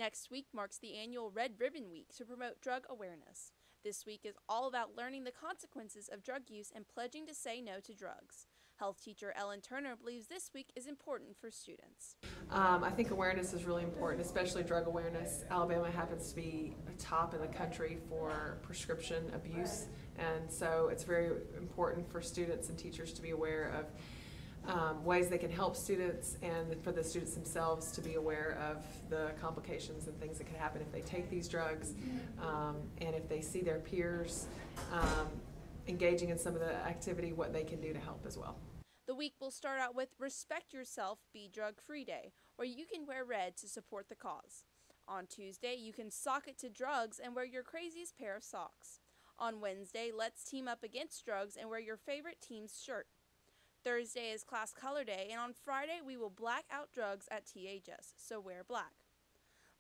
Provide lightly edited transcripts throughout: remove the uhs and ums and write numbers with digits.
Next week marks the annual Red Ribbon Week to promote drug awareness. This week is all about learning the consequences of drug use and pledging to say no to drugs. Health teacher Ellen Turner believes this week is important for students. I think awareness is really important, especially drug awareness. Alabama happens to be top in the country for prescription abuse, and so it's very important for students and teachers to be aware of ways they can help students, and for the students themselves to be aware of the complications and things that can happen if they take these drugs, and if they see their peers engaging in some of the activity, what they can do to help as well. The week will start out with Respect Yourself, Be Drug Free Day, where you can wear red to support the cause. On Tuesday, you can sock it to drugs and wear your craziest pair of socks. On Wednesday, let's team up against drugs and wear your favorite team's shirt. Thursday is Class Color Day, and on Friday we will black out drugs at THS, so wear black.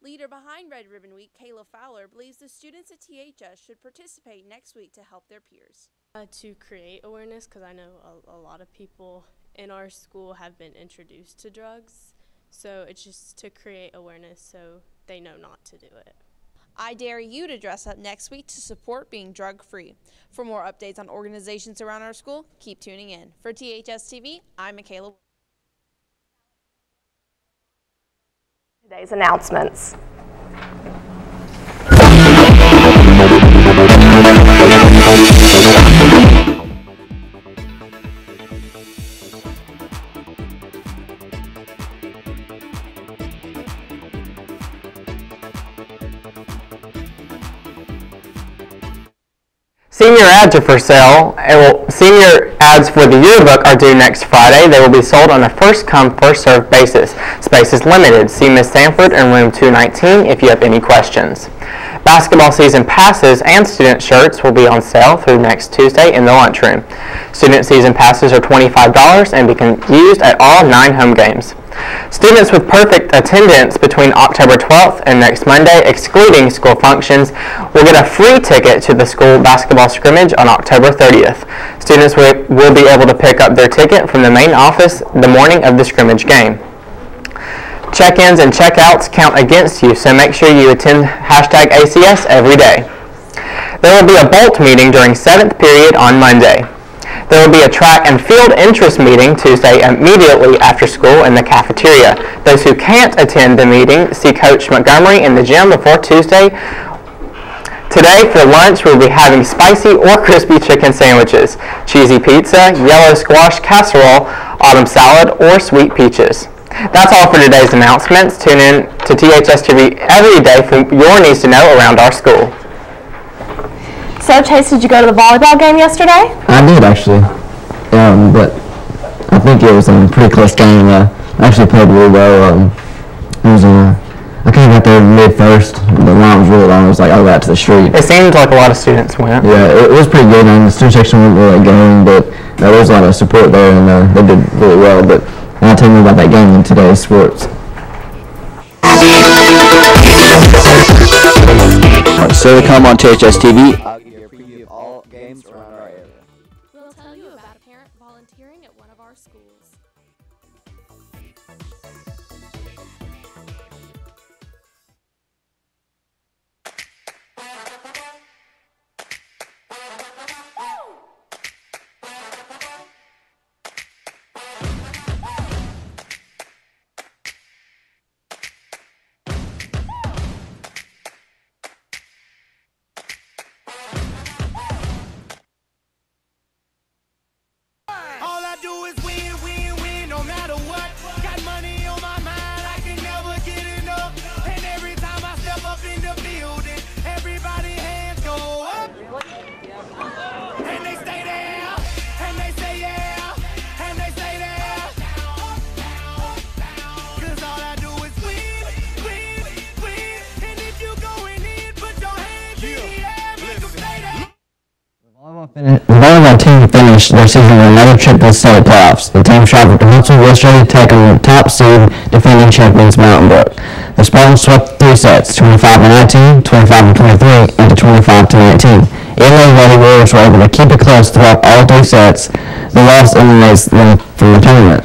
Leader behind Red Ribbon Week, Kayla Fowler, believes the students at THS should participate next week to help their peers. To create awareness, because I know a lot of people in our school have been introduced to drugs, so it's just to create awareness so they know not to do it. I dare you to dress up next week to support being drug-free. For more updates on organizations around our school, keep tuning in. For THS TV, I'm Michaela. Today's announcements. Senior ads are for sale. Senior ads for the yearbook are due next Friday. They will be sold on a first-come, first-served basis. Space is limited. See Ms. Sanford in room 219 if you have any questions. Basketball season passes and student shirts will be on sale through next Tuesday in the lunchroom. Student season passes are $25 and be used at all 9 home games. Students with perfect attendance between October 12th and next Monday, excluding school functions, will get a free ticket to the school basketball scrimmage on October 30th. Students will be able to pick up their ticket from the main office the morning of the scrimmage game. Check-ins and check-outs count against you, so make sure you attend #ACS every day. There will be a Bolt meeting during 7th period on Monday. There will be a track and field interest meeting Tuesday immediately after school in the cafeteria. Those who can't attend the meeting, see Coach Montgomery in the gym before Tuesday. Today for lunch we'll be having spicy or crispy chicken sandwiches, cheesy pizza, yellow squash casserole, autumn salad, or sweet peaches. That's all for today's announcements. Tune in to THS TV every day for your needs to know around our school. So Chase, did you go to the volleyball game yesterday? I did actually, but I think it was a pretty close game. I actually played really well. I kind of got there mid-first. The line was really long. It was like all the way out to the street. It seemed like a lot of students went. Yeah, it was pretty good. And the student section wasn't really going, but there was a lot of support there, and they did really well. But I'll tell you about that game in today's sports. So to come on THS TV, I'll give you a preview of all games around our area. We'll tell you about a parent volunteering at one of our schools. The volleyball team finished their season with another trip to the state playoffs. The team traveled to Huntsville yesterday to take on the top seed defending champions Mountain Brook. The Spartans swept 3 sets, 25-19, 25-23, and 25-19. Even though the Lady Warriors were able to keep it close throughout all 3 sets, the loss eliminates them from the tournament.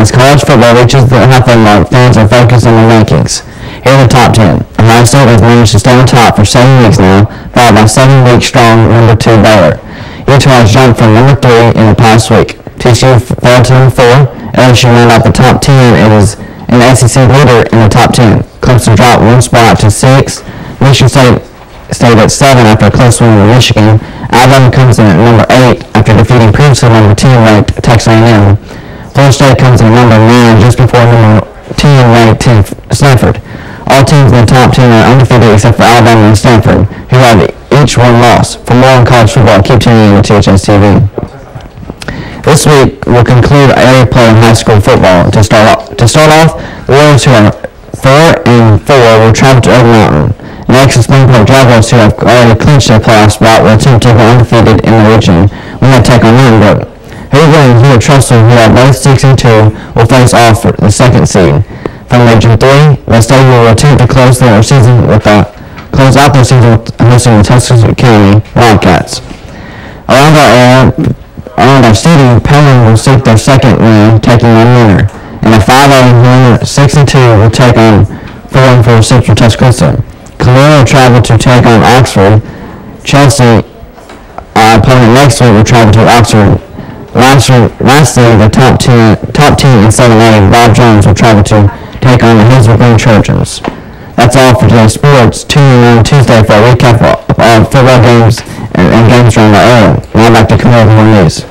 As college football reaches the halfway mark, fans are focused on the rankings. Here are the top 10. Ohio State has managed to stay on top for 7 weeks now, followed by 7 weeks strong number 2 Baylor. Utah has jumped from number 3 in the past week. TCU fell to number 4. LSU rounded out the top 10 and is an SEC leader in the top 10. Clemson dropped 1 spot to 6. Michigan State stayed at 7 after a close win with Michigan. Alabama comes in at number 8 after defeating previously number 10 ranked Texas A&M. Florida State comes in at number 9 just before number 10 ranked Stanford. All teams in the top 10 are undefeated except for Alabama and Stanford, who have each one loss. For more on college football, keep tuning in to THS TV. This week will conclude area play in high school football. To start off, the Warriors, who are 4-4, will travel to Oak Mountain. Next, the Spring Park Jaguars, who have already clinched their playoff spot, will attempt to go undefeated in the region when they take on Mountain. Hoover and Hewitt Trussell, who are both 6-2, will face off for the second seed. From Region 3, the state will attempt to close out their season with hosting the Tuscaloosa County Wildcats. Around our seeding, Pelham will seek their second win, taking on Winter. And the 5A winner, 6-2, will take on 4-4 Central Tuscaloosa. Calera will travel to take on Oxford. Chelsea, opponent next week, will travel to Oxford. Lastly, the top team in 7A, Bob Jones, will travel to take on the Hazel Green Trojans. That's all for today's sports. Tune in on Tuesday for a recap of all football games and games around our area. Now I'd like to come over to more news.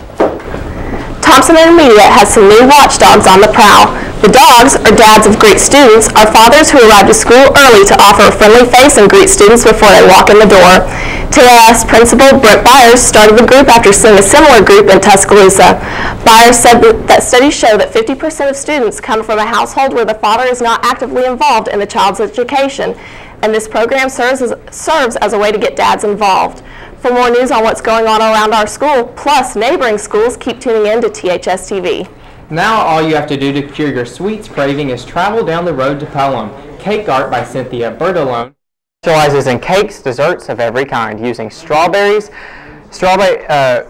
Thompson Intermediate has some new watchdogs on the prowl. The dogs are dads of great students, are fathers who arrive to school early to offer a friendly face and greet students before they walk in the door. THS Principal Brooke Byers started the group after seeing a similar group in Tuscaloosa. Byers said that studies show that 50% of students come from a household where the father is not actively involved in the child's education, and this program serves as a way to get dads involved. For more news on what's going on around our school, plus neighboring schools, keep tuning in to THS TV. Now all you have to do to cure your sweets craving is travel down the road to Pelham. Cake Art by Cynthia Bertolone specializes in cakes, desserts of every kind, using strawberries,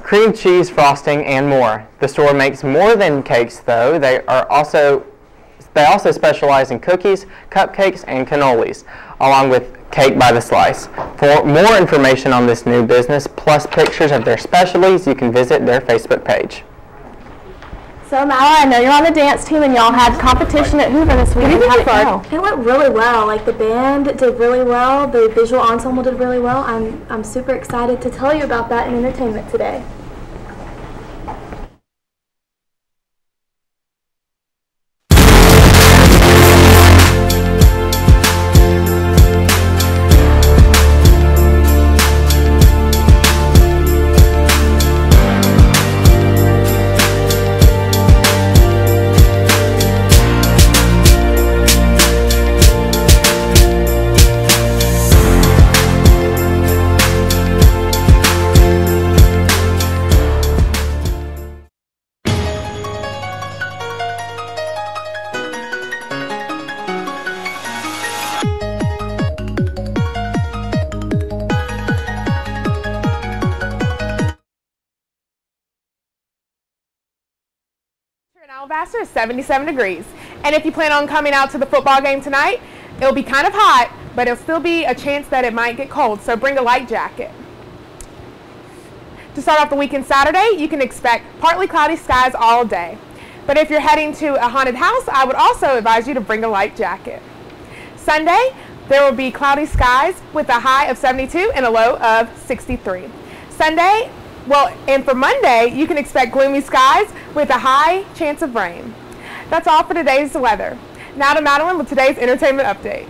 cream cheese frosting, and more. The store makes more than cakes, though. They also specialize in cookies, cupcakes, and cannolis, along with cake by the slice. For more information on this new business, plus pictures of their specialties, you can visit their Facebook page. So Mala, I know you're on the dance team and y'all had competition at Hoover this week. How did it go? It went really well. Like the band did really well, the visual ensemble did really well. I'm super excited to tell you about that in entertainment today. Alabaster is 77 degrees. And if you plan on coming out to the football game tonight, it'll be kind of hot, but it'll still be a chance that it might get cold, so bring a light jacket. To start off the weekend Saturday, you can expect partly cloudy skies all day. But if you're heading to a haunted house, I would also advise you to bring a light jacket. Sunday, there will be cloudy skies with a high of 72 and a low of 63. And for Monday, you can expect gloomy skies with a high chance of rain. That's all for today's weather. Now to Madeline with today's entertainment update.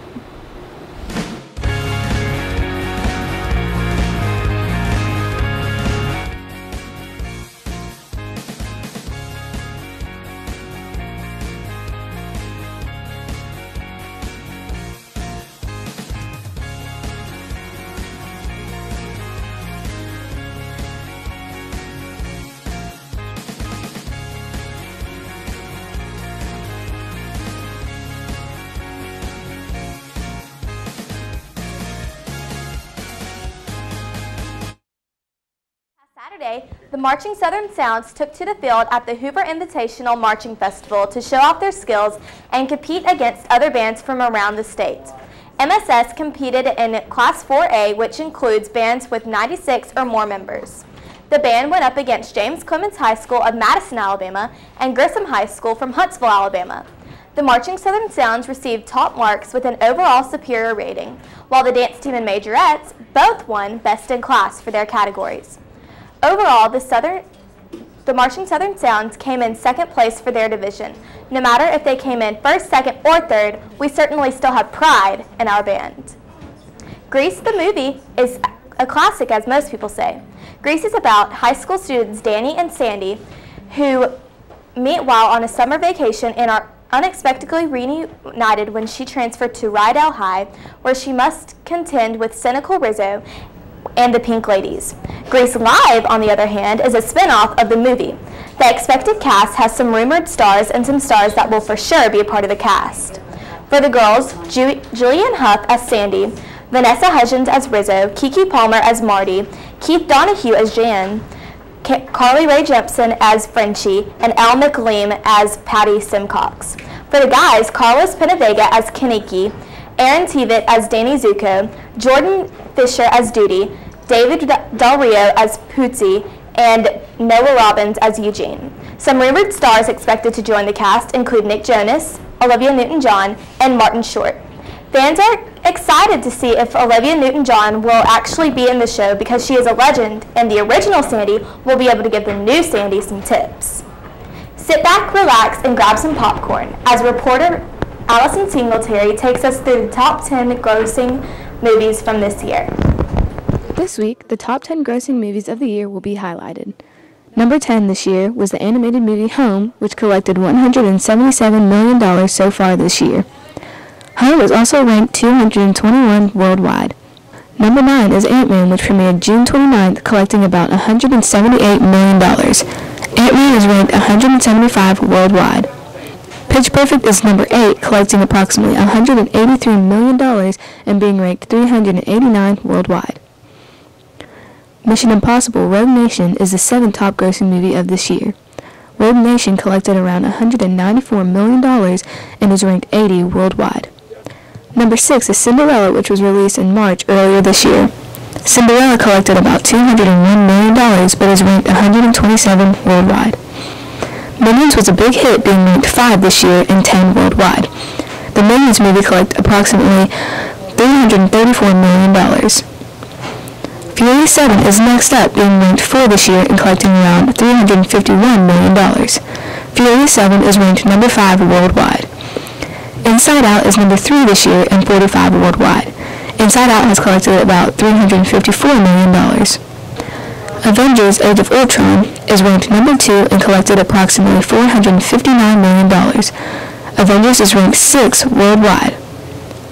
Saturday, the Marching Southern Sounds took to the field at the Hoover Invitational Marching Festival to show off their skills and compete against other bands from around the state. MSS competed in Class 4A, which includes bands with 96 or more members. The band went up against James Clemens High School of Madison, Alabama, and Grissom High School from Huntsville, Alabama. The Marching Southern Sounds received top marks with an overall superior rating, while the dance team and majorettes both won Best in Class for their categories. Overall, the Marching Southern Sounds came in second place for their division. No matter if they came in first, second, or third, we certainly still have pride in our band. Grease the movie is a classic, as most people say. Grease is about high school students Danny and Sandy who meet while on a summer vacation and are unexpectedly reunited when she transferred to Rydell High, where she must contend with cynical Rizzo and the Pink Ladies. Grease Live, on the other hand, is a spin-off of the movie. The expected cast has some rumored stars and some stars that will for sure be a part of the cast. For the girls, Julianne Hough as Sandy, Vanessa Hudgens as Rizzo, Kiki Palmer as Marty, Keith Donahue as Jan, Carly Rae Jepsen as Frenchie, and Elle McLean as Patty Simcox. For the guys, Carlos Penavega as Kaneki, Aaron Tevitt as Danny Zuko, Jordan Fisher as Duty, David Del Rio as Pootsie, and Noah Robbins as Eugene. Some rumored stars expected to join the cast include Nick Jonas, Olivia Newton-John, and Martin Short. Fans are excited to see if Olivia Newton-John will actually be in the show because she is a legend, and the original Sandy will be able to give the new Sandy some tips. Sit back, relax, and grab some popcorn as reporter Allison Singletary takes us through the top 10 grossing movies from this year. This week, the top 10 grossing movies of the year will be highlighted. Number 10 this year was the animated movie Home, which collected $177 million so far this year. Home was also ranked 221 worldwide. Number 9 is Ant-Man, which premiered June 29th, collecting about $178 million. Ant-Man is ranked 175 worldwide. Pitch Perfect is number 8, collecting approximately $183 million and being ranked 389 worldwide. Mission Impossible Rogue Nation is the 7th top grossing movie of this year. Rogue Nation collected around $194 million and is ranked 80 worldwide. Number 6 is Cinderella, which was released in March earlier this year. Cinderella collected about $201 million but is ranked 127 worldwide. Minions was a big hit, being ranked 5 this year and 10 worldwide. The Minions movie collected approximately $334 million. Fury 7 is next up, being ranked 4 this year and collecting around $351 million. Fury 7 is ranked number 5 worldwide. Inside Out is number 3 this year and 45 worldwide. Inside Out has collected about $354 million. Avengers Age of Ultron is ranked number 2 and collected approximately $459 million. Avengers is ranked 6 worldwide.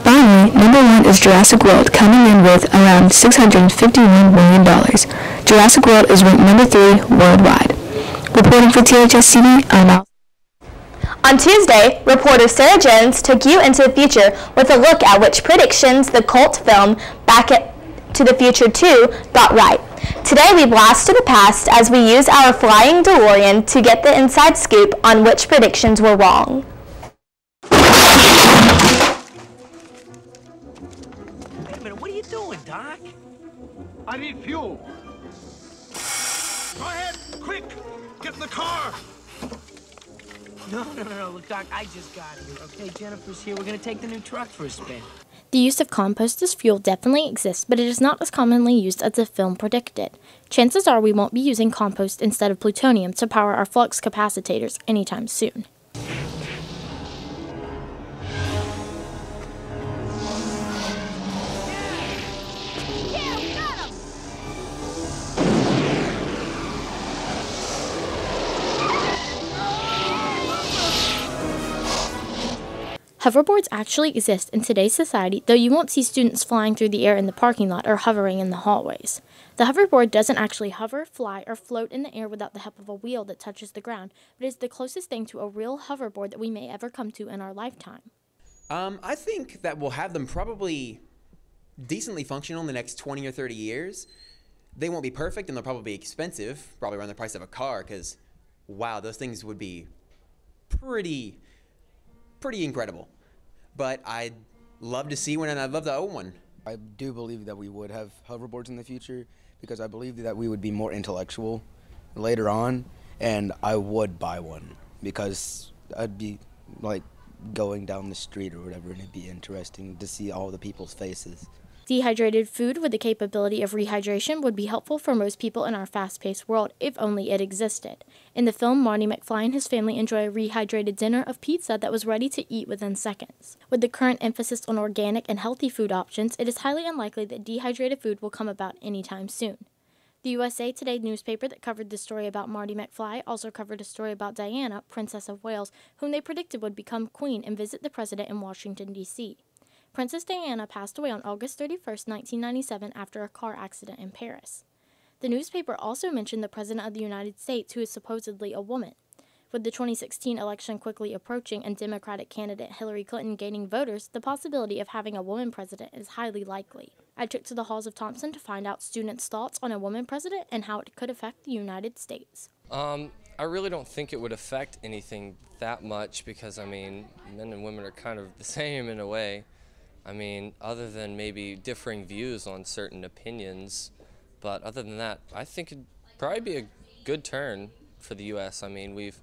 Finally, number 1 is Jurassic World, coming in with around $651 million. Jurassic World is ranked number 3 worldwide. Reporting for THS TV, I'm Al. On Tuesday, reporter Sarah Jones took you into the future with a look at which predictions the cult film Back to the Future 2 got right. Today we blast to the past as we use our flying DeLorean to get the inside scoop on which predictions were wrong. Wait a minute, what are you doing, Doc? I need fuel. Go ahead, quick, get in the car. No, look, Doc, I just got here, okay? Jennifer's here. We're gonna take the new truck for a spin. The use of compost as fuel definitely exists, but it is not as commonly used as the film predicted. Chances are we won't be using compost instead of plutonium to power our flux capacitors anytime soon. Hoverboards actually exist in today's society, though you won't see students flying through the air in the parking lot or hovering in the hallways. The hoverboard doesn't actually hover, fly, or float in the air without the help of a wheel that touches the ground, but is the closest thing to a real hoverboard that we may ever come to in our lifetime. I think that we'll have them probably decently functional in the next 20 or 30 years. they won't be perfect, and they'll probably be expensive, probably around the price of a car, because, wow, those things would be pretty incredible. But I'd love to see one, and I'd love to own one. I do believe that we would have hoverboards in the future, because I believe that we would be more intellectual later on, and I would buy one, because I'd be like going down the street or whatever, and it'd be interesting to see all the people's faces. Dehydrated food with the capability of rehydration would be helpful for most people in our fast-paced world, if only it existed. In the film, Marty McFly and his family enjoy a rehydrated dinner of pizza that was ready to eat within seconds. With the current emphasis on organic and healthy food options, it is highly unlikely that dehydrated food will come about anytime soon. The USA Today newspaper that covered the story about Marty McFly also covered a story about Diana, Princess of Wales, whom they predicted would become queen and visit the president in Washington, D.C. Princess Diana passed away on August 31, 1997, after a car accident in Paris. The newspaper also mentioned the President of the United States, who is supposedly a woman. With the 2016 election quickly approaching and Democratic candidate Hillary Clinton gaining voters, the possibility of having a woman president is highly likely. I took to the halls of Thompson to find out students' thoughts on a woman president and how it could affect the United States. I really don't think it would affect anything that much because, I mean, men and women are kind of the same in a way. I mean, other than maybe differing views on certain opinions, but other than that, I think it'd probably be a good turn for the U.S. I mean, we've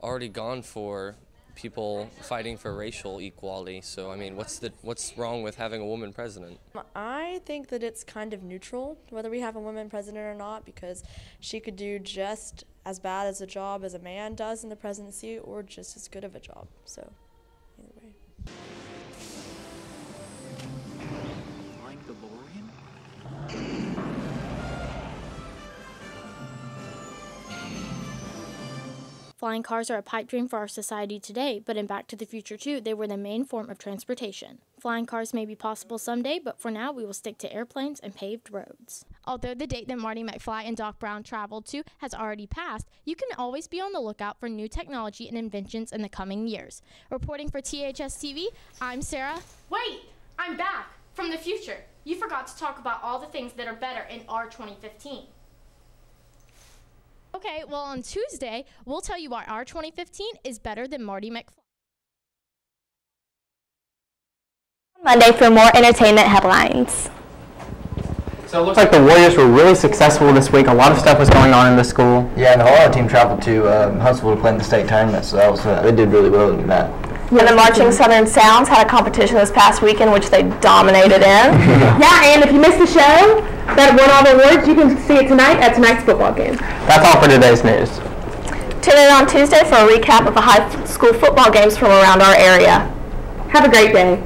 already gone for people fighting for racial equality, so I mean, what's wrong with having a woman president? I think that it's kind of neutral whether we have a woman president or not, because she could do just as bad as a job as a man does in the presidency, or just as good of a job, so either way. Flying cars are a pipe dream for our society today, but in Back to the Future 2, they were the main form of transportation. Flying cars may be possible someday, but for now we will stick to airplanes and paved roads. Although the date that Marty McFly and Doc Brown traveled to has already passed, you can always be on the lookout for new technology and inventions in the coming years. Reporting for THS TV, I'm Sarah. Wait! I'm back! From the future. You forgot to talk about all the things that are better in our 2015. Okay, well on Tuesday, we'll tell you why our 2015 is better than Marty McFly. Monday for more entertainment headlines. So it looks like the Warriors were really successful this week. A lot of stuff was going on in the school. Yeah, and the Ohio team traveled to Huntsville to play in the state tournament, so that was they did really well in that. And the Marching Southern Sounds had a competition this past weekend, which they dominated in. Yeah, and if you missed the show that won all the awards, you can see it tonight at tonight's football game. That's all for today's news. Tune in on Tuesday for a recap of the high school football games from around our area. Have a great day.